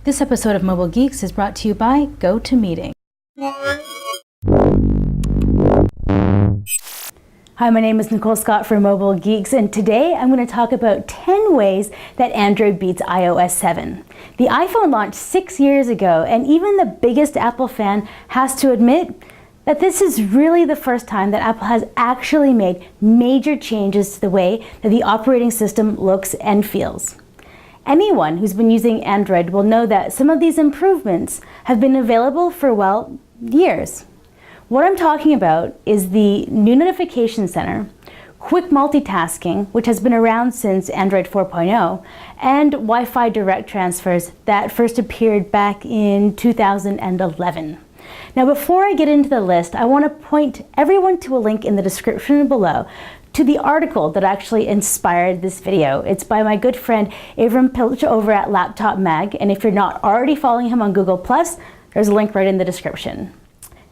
This episode of Mobile Geeks is brought to you by GoToMeeting. Hi, my name is Nicole Scott for Mobile Geeks, and today I'm going to talk about 10 ways that Android beats iOS 7. The iPhone launched 6 years ago, and even the biggest Apple fan has to admit that this is really the first time that Apple has actually made major changes to the way that the operating system looks and feels. Anyone who's been using Android will know that some of these improvements have been available for, well, years. What I'm talking about is the new notification center, quick multitasking, which has been around since Android 4.0, and Wi-Fi direct transfers that first appeared back in 2011. Now, before I get into the list, I want to point everyone to a link in the description below to the article that actually inspired this video. It's by my good friend Avram Pilch over at Laptop Mag, and if you're not already following him on Google+, there's a link right in the description.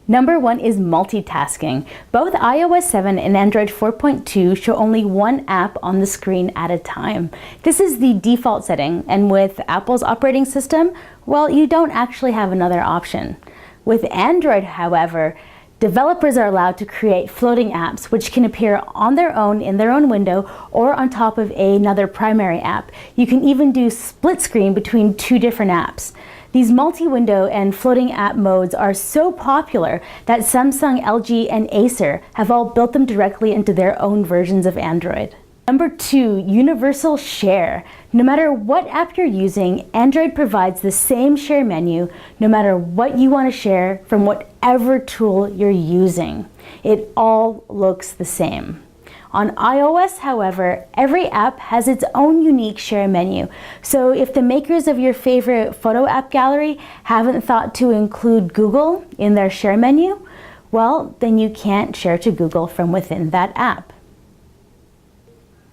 Number 1 is multitasking. Both iOS 7 and Android 4.2 show only one app on the screen at a time. This is the default setting, and with Apple's operating system, well, you don't actually have another option. With Android, however, developers are allowed to create floating apps which can appear on their own in their own window or on top of another primary app. You can even do split screen between two different apps. These multi-window and floating app modes are so popular that Samsung, LG, and Acer have all built them directly into their own versions of Android. Number 2, universal share. No matter what app you're using, Android provides the same share menu no matter what you want to share from whatever tool you're using. It all looks the same. On iOS, however, every app has its own unique share menu. So if the makers of your favorite photo app gallery haven't thought to include Google in their share menu, well, then you can't share to Google from within that app.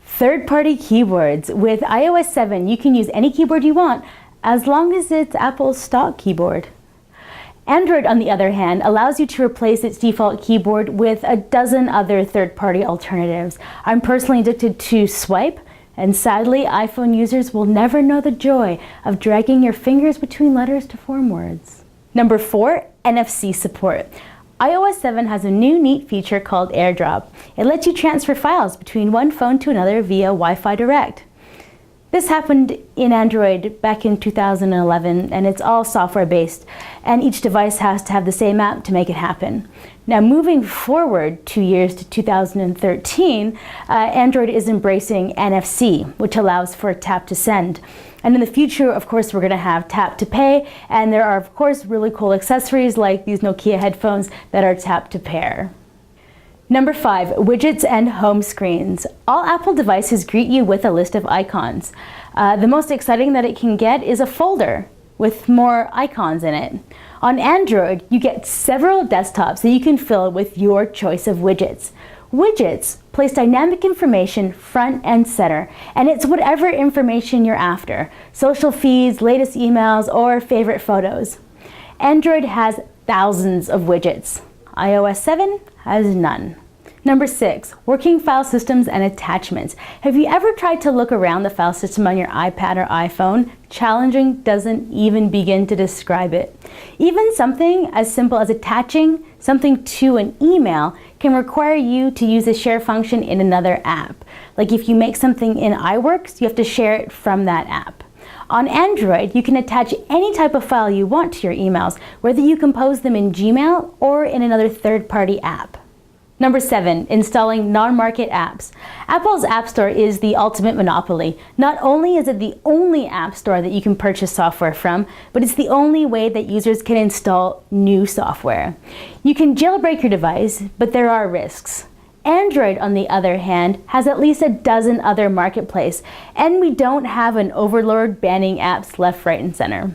Third-party keyboards. With iOS 7, you can use any keyboard you want as long as it's Apple's stock keyboard. Android, on the other hand, allows you to replace its default keyboard with a dozen other third-party alternatives. I'm personally addicted to Swipe, and sadly, iPhone users will never know the joy of dragging your fingers between letters to form words. Number 4, NFC support. iOS 7 has a new neat feature called AirDrop. It lets you transfer files between one phone to another via Wi-Fi Direct. This happened in Android back in 2011, and it's all software-based, and each device has to have the same app to make it happen. Now, moving forward 2 years to 2013, Android is embracing NFC, which allows for tap to send. And in the future, of course, we're going to have tap to pay, and there are, of course, really cool accessories like these Nokia headphones that are tap to pair. Number 5, widgets and home screens. All Apple devices greet you with a list of icons. The most exciting that it can get is a folder with more icons in it. On Android, you get several desktops that you can fill with your choice of widgets. Widgets place dynamic information front and center, and it's whatever information you're after: social feeds, latest emails, or favorite photos. Android has thousands of widgets. iOS 7 has none. Number 6, working file systems and attachments. Have you ever tried to look around the file system on your iPad or iPhone? Challenging doesn't even begin to describe it. Even something as simple as attaching something to an email can require you to use a share function in another app. Like if you make something in iWorks, you have to share it from that app. On Android, you can attach any type of file you want to your emails, whether you compose them in Gmail or in another third-party app. Number 7, installing non-market apps. Apple's App Store is the ultimate monopoly. Not only is it the only app store that you can purchase software from, but it's the only way that users can install new software. You can jailbreak your device, but there are risks. Android, on the other hand, has at least a dozen other marketplaces, and we don't have an overlord banning apps left, right, and center.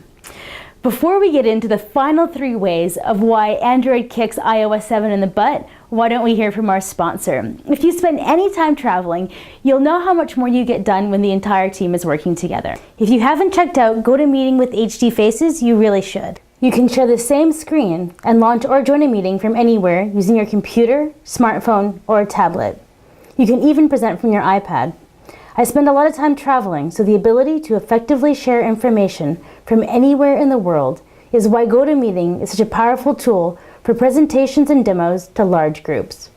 Before we get into the final 3 ways of why Android kicks iOS 7 in the butt, why don't we hear from our sponsor? If you spend any time traveling, you'll know how much more you get done when the entire team is working together. If you haven't checked out GoToMeeting with HD Faces, you really should. You can share the same screen and launch or join a meeting from anywhere using your computer, smartphone, or tablet. You can even present from your iPad. I spend a lot of time traveling, so the ability to effectively share information from anywhere in the world is why GoToMeeting is such a powerful tool for presentations and demos to large groups.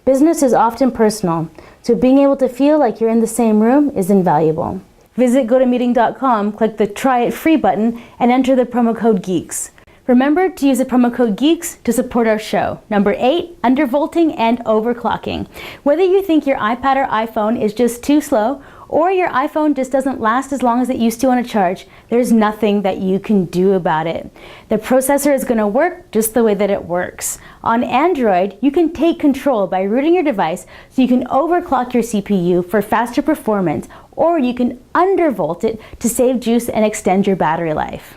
Business is often personal, so being able to feel like you're in the same room is invaluable. Visit GoToMeeting.com, click the Try It Free button, and enter the promo code GEEKS. Remember to use the promo code GEEKS to support our show. Number 8, undervolting and overclocking. Whether you think your iPad or iPhone is just too slow, or your iPhone just doesn't last as long as it used to on a charge, there's nothing that you can do about it. The processor is going to work just the way that it works. On Android, you can take control by rooting your device so you can overclock your CPU for faster performance, or you can undervolt it to save juice and extend your battery life.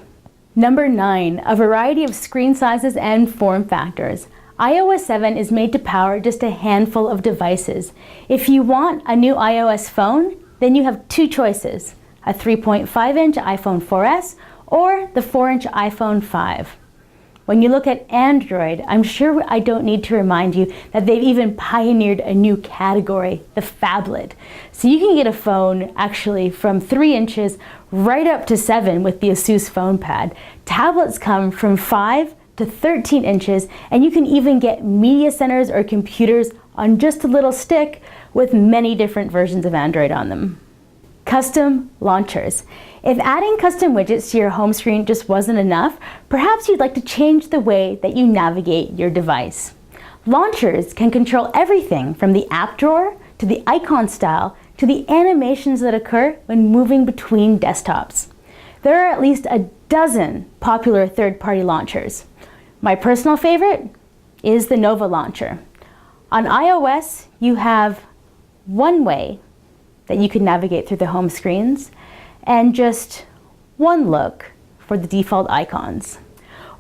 Number 9, a variety of screen sizes and form factors. iOS 7 is made to power just a handful of devices. If you want a new iOS phone, then you have two choices, a 3.5-inch iPhone 4S or the 4-inch iPhone 5. When you look at Android, I'm sure I don't need to remind you that they've even pioneered a new category, the phablet. So you can get a phone actually from 3 inches right up to 7 with the Asus PhonePad. Tablets come from 5 to 13 inches, and you can even get media centers or computers on just a little stick with many different versions of Android on them. Custom launchers. If adding custom widgets to your home screen just wasn't enough, perhaps you'd like to change the way that you navigate your device. Launchers can control everything from the app drawer to the icon style to the animations that occur when moving between desktops. There are at least a dozen popular third-party launchers. My personal favorite is the Nova launcher. On iOS, you have one way that you can navigate through the home screens and just one look for the default icons.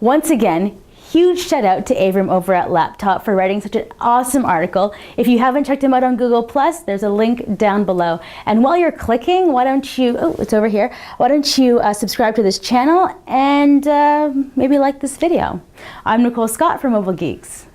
Once again, huge shout out to Avram over at Laptop for writing such an awesome article. If you haven't checked him out on Google+, there's a link down below. And while you're clicking, why don't you, oh, it's over here, why don't you subscribe to this channel and maybe like this video. I'm Nicole Scott from Mobile Geeks.